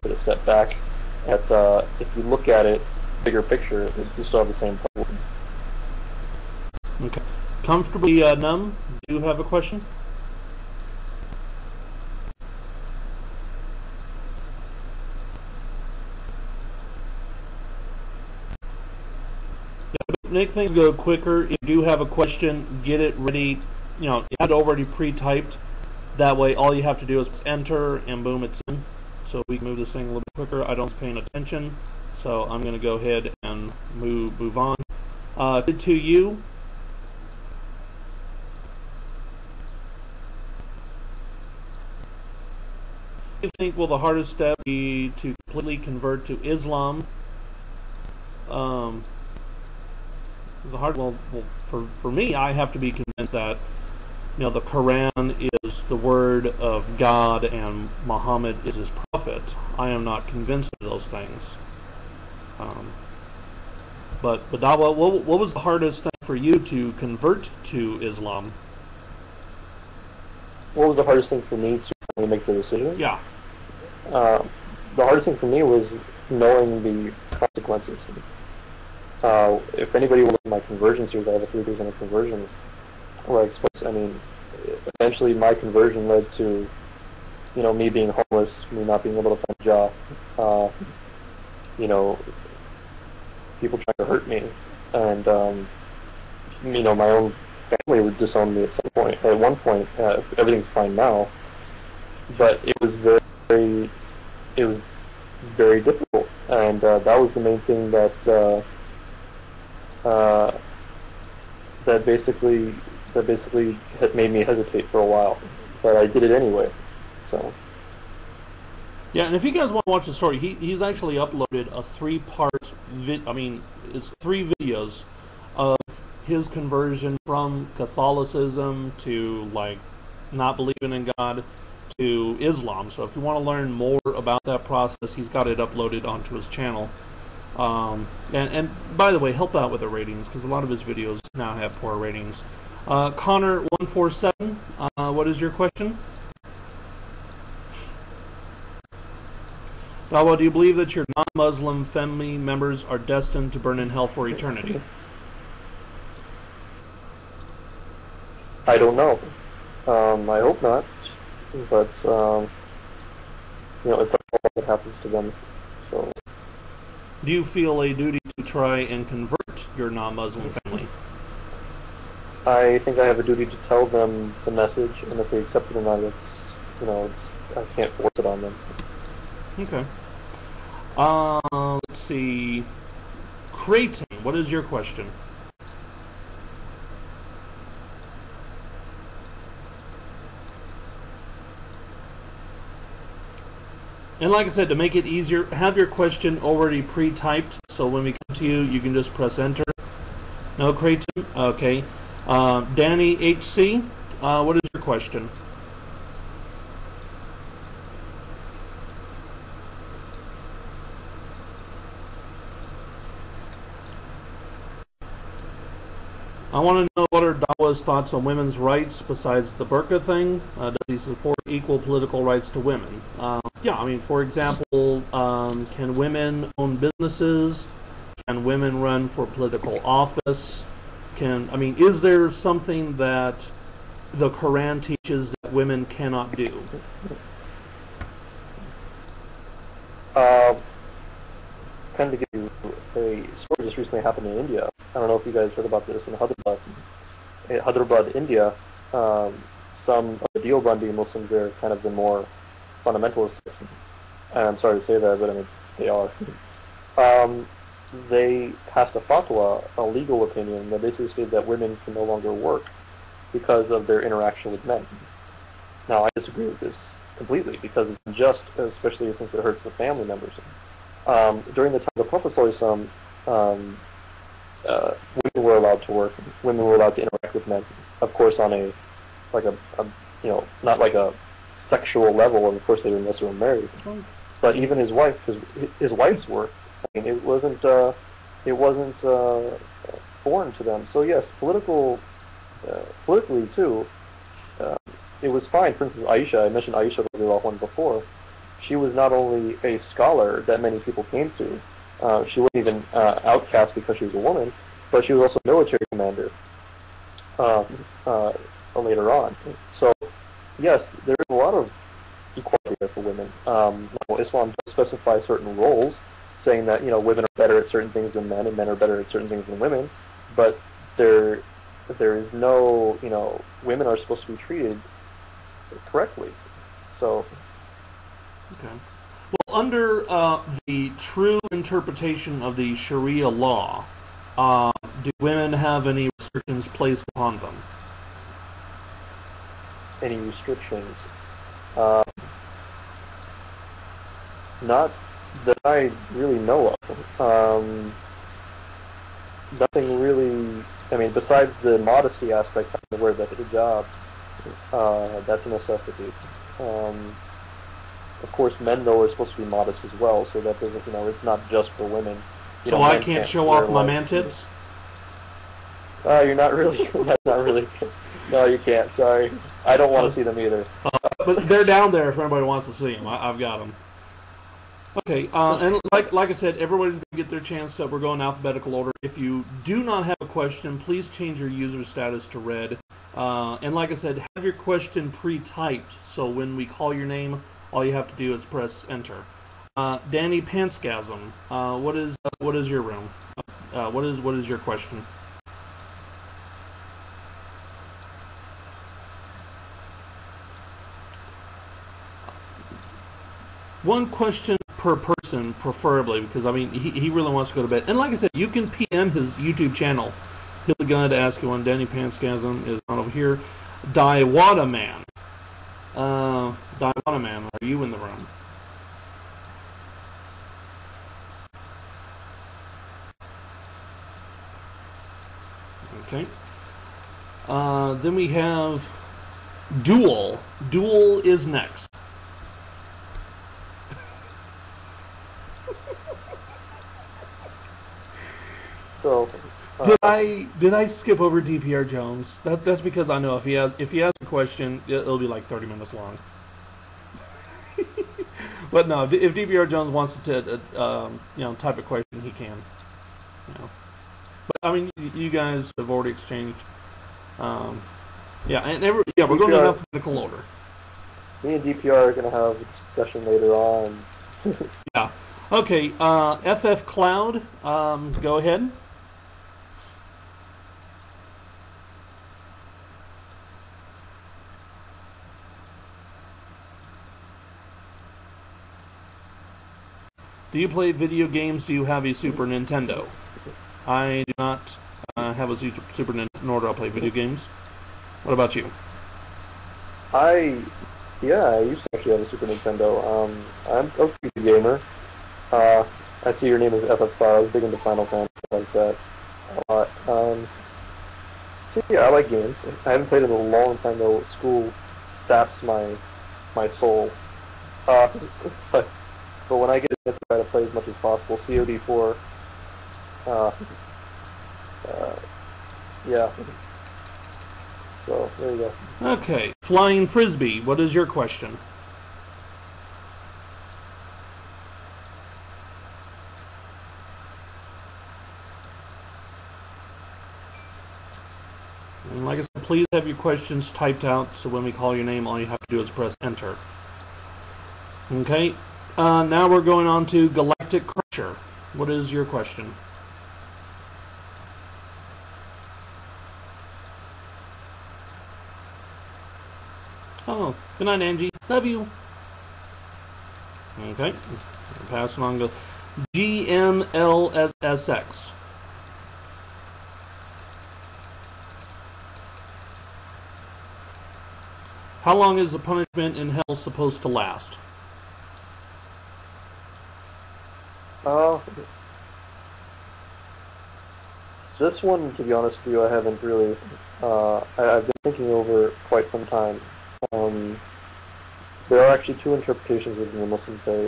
bit of step back. If you look at it, bigger picture, you still have the same problem. Okay. Comfortably numb, do you have a question? Make things go quicker. If you do have a question, get it ready. You know, it already pre-typed. That way, all you have to do is enter, and boom, it's in. So we can move this thing a little bit quicker. I don't paying attention, so I'm going to go ahead and move on. To you. You think will the hardest step be to completely convert to Islam? For me, I have to be convinced that the Quran is the word of God and Muhammad is his prophet. I am not convinced of those things. But Dawah, what was the hardest thing for you to convert to Islam? What was the hardest thing for me to make the decision? Yeah. The hardest thing for me was knowing the consequences. If anybody will look at my conversion series, I have a 3 days on conversions, where eventually my conversion led to, me being homeless, me not being able to find a job, people trying to hurt me, and, my own family would disown me at one point. Everything's fine now, but it was very difficult, and that was the main thing that basically had made me hesitate for a while, but I did it anyway. So. Yeah, and if you guys want to watch the story, he's actually uploaded a 3-part it's 3 videos of his conversion from Catholicism to not believing in God to Islam. So if you want to learn more about that process, he's got it uploaded onto his channel. And by the way, help out with the ratings, because a lot of his videos now have poor ratings. Connor147, what is your question? Dawah, do you believe that your non-Muslim family members are destined to burn in hell for eternity? I don't know. I hope not. But, it's all that happens to them. So. Do you feel a duty to try and convert your non-Muslim family? I think I have a duty to tell them the message, and if they accept it or not, I can't force it on them. Okay. Let's see. Creighton, what is your question? And like I said, to make it easier, have your question already pre-typed, so when we come to you, you can just press enter. No, Creighton? Okay. Danny HC, what is your question? I want to know what are Dawah's thoughts on women's rights besides the burqa thing. Does he support equal political rights to women? Yeah, for example, can women own businesses? Can women run for political office? Is there something that the Quran teaches that women cannot do? Kind of give you a story just recently happened in India. I don't know if you guys heard about this in Hyderabad, India. Some of the Deobandi Muslims there, kind of the more fundamentalist, and I'm sorry to say that, but they are. They passed a fatwa, a legal opinion, that basically stated that women can no longer work because of their interaction with men. Now, I disagree with this completely, because it's unjust, especially since it hurts the family members. During the time of the Prophet ﷺ, women were allowed to work. Women were allowed to interact with men, of course, on a not like a sexual level. Of course, they were unless they were married. But even his wife's work. It wasn't foreign to them. So yes, politically too, it was fine. For instance, Aisha, I mentioned Aisha before. she was not only a scholar that many people came to, she wasn't even outcast because she was a woman, but she was also a military commander later on. So, yes, there is a lot of equality there for women. Islam does specify certain roles, saying that women are better at certain things than men, and men are better at certain things than women. But there is no women are supposed to be treated correctly. So. Okay. Well, under the true interpretation of the Sharia law, do women have any restrictions placed upon them? Any restrictions? Not that I really know of. Nothing really. I mean, besides the modesty aspect, having to wear the hijab, that's a necessity. Of course, men though are supposed to be modest as well, so that doesn't. It's not just for women. So I can't show off my man tits? You're not really. That's not really. No, you can't. Sorry, I don't want to see them either. But they're down there if anybody wants to see them. I've got them. Okay, and like I said, everybody's going to get their chance. So we're going alphabetical order. If you do not have a question, please change your user status to red. And like I said, have your question pre-typed, so when we call your name, all you have to do is press enter. Danny Pantsgasm, what is your room? What is your question? One question per person, preferably, because I mean he really wants to go to bed. And like I said, you can PM his YouTube channel. He'll be glad to ask you one. Danny Pantsgasm is on over here. DawahFilms. DawahFilms, are you in the room? Okay. Then we have Duel. Duel is next. So, did I skip over DPR Jones? That's because I know if he has a question, it'll be like 30 minutes long. But no, if DPR Jones wants to type a question, he can. But I mean, you guys have already exchanged. We're going in alphabetical order. Me and DPR are going to have a discussion later on. Yeah. Okay. FF Cloud. Go ahead. Do you play video games? Do you have a Super Nintendo? I do not have a Super Nintendo, nor do I play video games. What about you? I used to actually have a Super Nintendo. I'm a PC gamer. I see your name is FF. I was big into Final Fantasy like that a lot. So yeah, I like games. I haven't played in a long time though. School saps my soul. But when I get to try to play as much as possible, COD4. Yeah. So there you go. Okay, Flying Frisbee. What is your question? And like I said, please have your questions typed out, so when we call your name, all you have to do is press enter. Okay, now we're going on to Galactic Crusher. What is your question? Oh, good night, Angie. Love you. Okay, passing on to GMLSX. How long is the punishment in hell supposed to last? This one, to be honest with you, I haven't really. I've been thinking over quite some time. There are actually two interpretations within the Muslim faith.